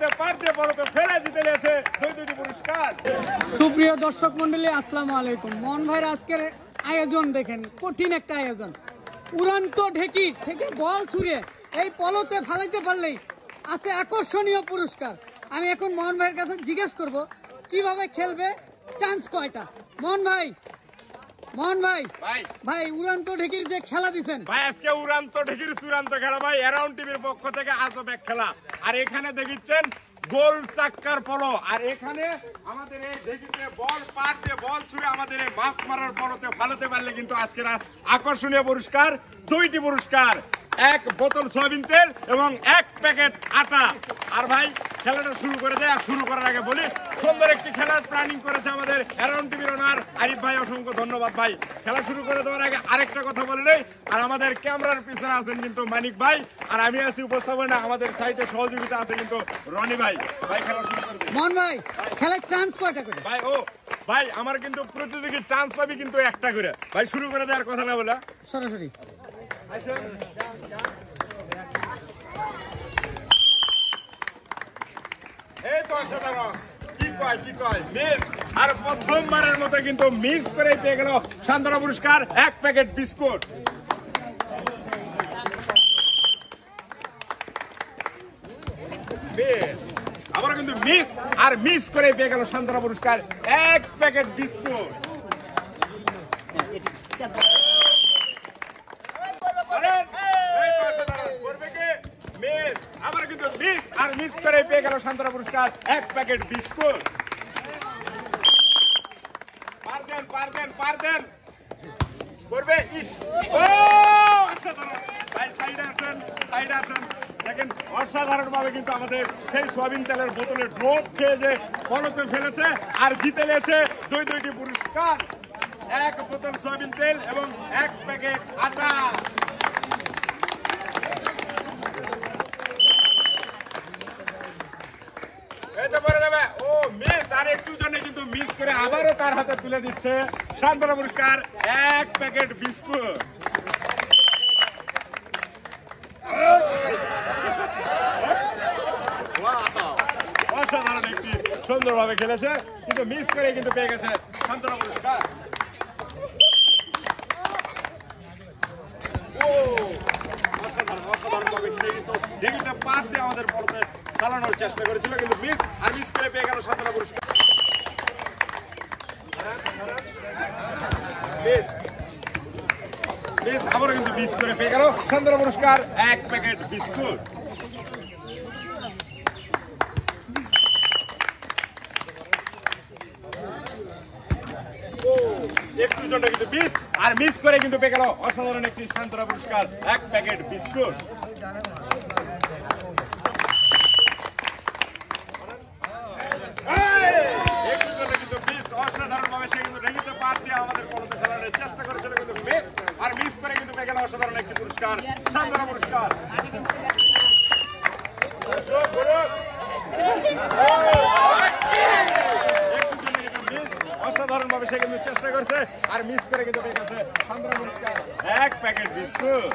ঢেকিতে পার দিয়ে বলতে ফেলে জিতে নিয়েছে দুইটি পুরস্কার। সুপ্রিয় দর্শক মন্ডলী, আসসালামু আলাইকুম। মোহন ভাইয়ের আজকের আয়োজন দেখেন, কঠিন একটা আয়োজন। উড়ন্ত ঢেকি থেকে বল ছুঁড়ে এই পলতে ফেলাইতে পারলেই আছে আকর্ষণীয় পুরস্কার। আমি এখন মোহন ভাইয়ের কাছে জিজ্ঞেস করব কিভাবে খেলবে, চান্স কয়টা। মোহন ভাই ভাই উড়ান্ত ঢেকির যে খেলা দিচ্ছেন ভাই, আজকে উড়ান্ত ঢেকির চূড়ান্ত খেলা ভাই, অ্যারাউন্ড টিভির পক্ষ থেকে আজব এক খেলা। আর এখানে দেখিচ্ছেন গোল চাক্কার পলো, আর এখানে আমাদের এই ঢেকিতে বল পার দিয়ে বল ছুঁড়ে আমাদের এই মাছ মারার পলোতে ফালাতে পারলে কিন্তু আজকের আকর্ষণীয় পুরস্কার দুইটি পুরস্কার, এক বোতল সয়াবিন তেল এবং এক প্যাকেট আটা। আর ভাই খেলাটা শুরু করে দেয়। আর শুরু করার আগে বলি, সুন্দর একটি খেলার প্ল্যানিং করেছে আমাদের অ্যারাউন্ড টিভির ওনার আরিফ ভাই, অসংখ্য ধন্যবাদ ভাই। খেলা শুরু করে দেওয়ার আগে আরেকটা কথা বলে নেই, আর আমাদের ক্যামেরার পিছনে আছেন কিন্তু মানিক ভাই, আর আমি আছি উপস্থাপনা, আমাদের সাইটে সহযোগিতা আছে কিন্তু রনি ভাই। ভাই খেলা শুরু করে দেয়। মোহন ভাই খেলার চান্স কয়টা করে? ভাই ভাই আমার কিন্তু প্রতিযোগী চান্স পাবি কিন্তু একটা করে। ভাই শুরু করে দেওয়ার কথা না বলে সরাসরি এই তো অসাধারণ। কি কয় মিস। আর প্রথমবারের মতো কিন্তু মিস করে পেয়ে গেল সান্ত্বনা পুরস্কার, এক প্যাকেট বিস্কুট। আবার কিন্তু মিস আর মিস করে পেয়ে গেল সান্ত্বনা পুরস্কার, এক প্যাকেট বিস্কুট। আবার কিন্তু মিস আর মিস করে পেয়ে গেল সান্ত্বনা পুরস্কার, এক প্যাকেট বিস্কুট। পারদেন করবে। ইস, ও অসাধারণ ভাই, সাইডে আসেন দেখেন, অসাধারণ ভাবে কিন্তু আমাদের সেই সয়াবিন তেলের বোতলে ড্রপ খেয়ে যে পলতে ফেলেছে আর জিতে নিয়েছে দুইটি পুরস্কার, এক বোতল সয়াবিন তেল এবং এক প্যাকেট আটা। মিস করে আবারও তার হাতে তুলে দিচ্ছে সান্ত্বনা পুরস্কার, এক প্যাকেট বিস্কুট। অসাধারণ একটি সুন্দরভাবে খেলেছে, কিন্তু মিস করে কিন্তু পেয়ে গেছে সান্ত্বনা পুরস্কার। অসাধারণ ভাবে কিন্তু ঢেকিতে পার দিয়ে আমাদের পলতে চালানোর চেষ্টা করেছিল, কিন্তু মিস আর মিস করে পেয়ে গেল সান্ত্বনা পুরস্কার। আবারও কিন্তু মিস করে পেয়ে গেল সান্ত্বনা পুরস্কার, এক প্যাকেট বিস্কুট। একটুর জন্য কিন্তু মিস আর মিস করে কিন্তু পেয়ে গেল অসাধারণ একটি সান্ত্বনা পুরস্কার, এক প্যাকেট বিস্কুট। অসাধারণ ভাবে সে কিন্তু ঢেকিতে পার দিয়ে আমাদের পলতে খেলানোর চেষ্টা করেছিল, কিন্তু মিস আর মিস করে কিন্তু পেয়ে গেল অসাধারণ একটি পুরস্কার, সান্ত্বনা পুরস্কার। অসাধারণ ভাবে সে কিন্তু চেষ্টা করছে আর মিস করে কিন্তু পেয়ে গেছে সান্ত্বনা পুরস্কার, এক প্যাকেট বিস্কুট।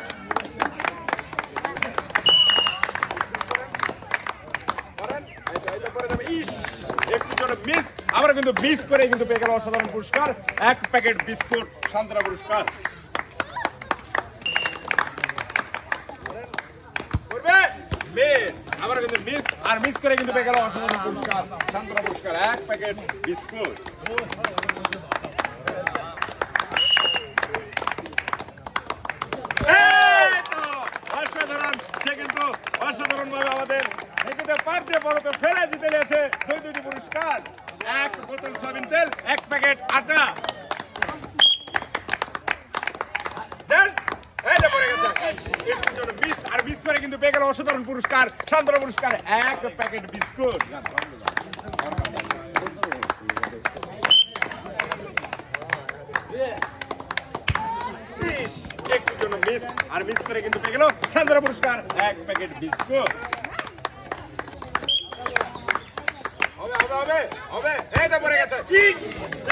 মিস আবার কিন্তু মিস করে কিন্তু পেয়ে গেল অসাধারণ পুরস্কার, এক প্যাকেট বিস্কুট, সান্ত্বনা পুরস্কার। আবার কিন্তু মিস আর মিস করে কিন্তু পেয়ে গেল অসাধারণ পুরস্কার, সান্ত্বনা পুরস্কার, এক প্যাকেট বিস্কুট। অসাধারণ, সে কিন্তু অসাধারণ ভাবে আমাদের ঢেকিতে পার দিয়ে বলতে ফেলে জিতে নিয়েছে দুইটি পুরস্কার, এক বোতল সয়াবিন তেল, এক প্যাকেট আটা। মিস আর মিস করে কিন্তু পেয়ে গেল অসাধারণ পুরস্কার, সান্ত্বনা পুরস্কার, এক প্যাকেট বিস্কুট। একটুর জন্য মিস আর মিস করে কিন্তু পেয়ে গেল সান্ত্বনা পুরস্কার, এক প্যাকেট বিস্কুট।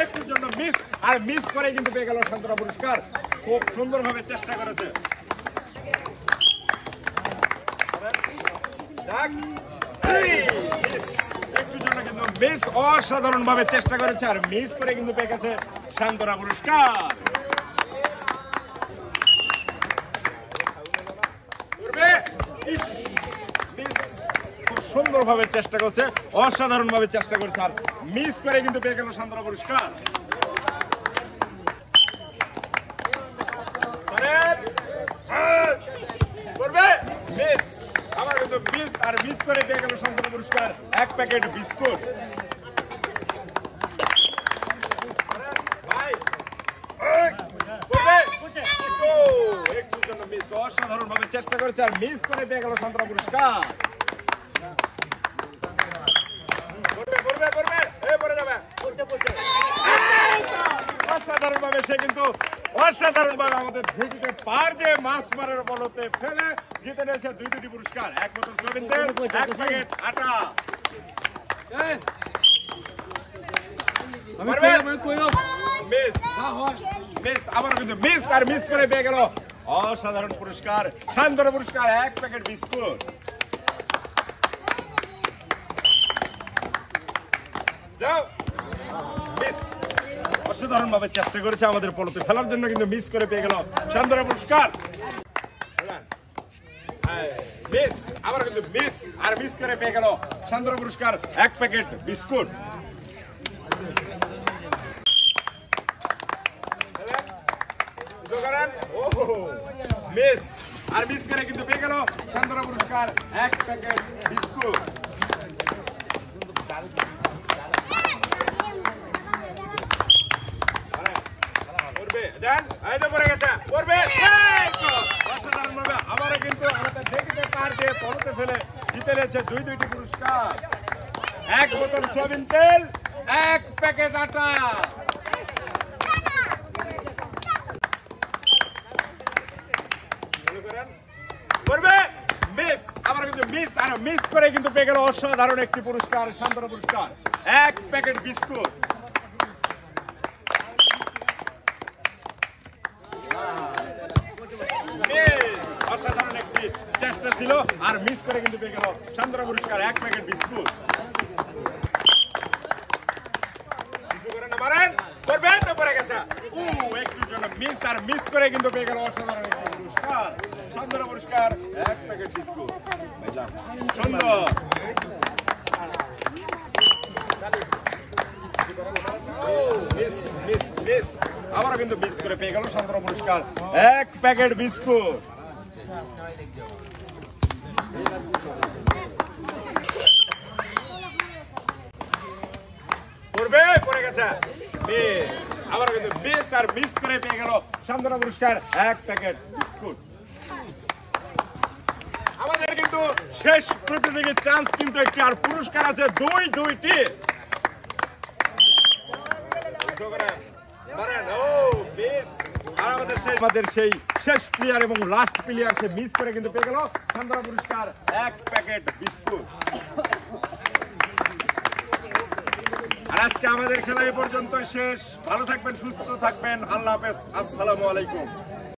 একটুর জন্য মিস আর মিস করে কিন্তু পেয়ে গেল সান্ত্বনা পুরস্কার, খুব সুন্দরভাবে চেষ্টা করেছে। একটু জন্য কিন্তু মিস অসাধারণ ভাবে চেষ্টা করেছে আর মিস করে কিন্তু পেয়ে গেছে সান্ত্বনা পুরস্কার। খুব সুন্দর ভাবে চেষ্টা করছে, অসাধারণ ভাবে চেষ্টা করছে আর মিস করে কিন্তু পেয়ে গেল সান্ত্বনা পুরস্কার। মিস করে পেয়ে গেল সান্ত্বনা পুরস্কার 1 প্যাকেট বিস্কুট। অসাধারণ ভাবে চেষ্টা করেছে আর মিস করে পেয়ে গেল সান্ত্বনা পুরস্কার। অসাধারণ ভাবে সে কিন্তু অসাধারণ ভাবে আমাদের ঢেকিকে পার দিয়ে মাছ মারের বলতে ফেলে জিতে নিয়েছে 2টি পুরস্কার, 1 বোতল সয়াবিন তেল, 1 প্যাকেট আটা। আবার কিন্তু মিস আর মিস করে পেয়ে গেল অসাধারণ পুরস্কার সান্ত্বনা পুরস্কার 1 প্যাকেট বিস্কুট। অসাধারণ ভাবে চেষ্টা করেছে আমাদের পলতে ফেলার জন্য কিন্তু মিস করে পেয়ে গেল সান্ত্বনা পুরস্কার। মিস আবার কিন্তু মিস আর মিস করে পেয়ে গেল সান্ত্বনা পুরস্কার 1 প্যাকেট বিস্কুট। মিস আর মিস করে কিন্তু পেয়ে গেল সান্ত্বনা পুরস্কার 1 প্যাকেট বিস্কুট। আবারও কিন্তু আমাদের ঢেকিতে পার দিয়ে পলতে ফেলে জিতে নিয়েছে 2টি পুরস্কার, 1 বোতল সয়াবিন তেল, 1 প্যাকেট আটা। মিস আবার কিন্তু মিস আর মিস করে কিন্তু পেয়ে গেল অসাধারণ একটি পুরস্কার সান্ত্বনা পুরস্কার 1 প্যাকেট বিস্কুট। অসাধারণ একটি চেষ্টা ছিল আর মিস করে কিন্তু পেয়ে গেল সান্ত্বনা পুরস্কার 1 প্যাকেট বিস্কুট। একটুর জন্য মিস আর মিস করে কিন্তু পেয়ে গেল অসাধারণ একটি পুরস্কার সান্ত্বনা পুরস্কার 1 প্যাকেট বিস্কুট। সুন্দর আবারও কিন্তু মিস করে পেয়ে গেল সান্ত্বনা পুরস্কার 1 প্যাকেট বিস্কুট। পড়ে গেছে আবার কিন্তু মিস আর মিস করে পেয়ে গেল সান্ত্বনা পুরস্কার 1 প্যাকেট বিস্কুট। আমাদের কিন্তু শেষ প্রতিযোগীর চান্স কিন্তু একটি আর পুরস্কার আছে 2টি। আমাদের সেই শেষ প্লেয়ার এবং লাস্ট প্লেয়ার সে মিস করে কিন্তু পেয়ে গেল সান্ত্বনা পুরস্কার 1 প্যাকেট বিস্কুট। আর আজকে আমাদের খেলা এ পর্যন্ত শেষ। ভালো থাকবেন, সুস্থ থাকবেন, আল্লাহ হাফেজ, আসসালামু আলাইকুম।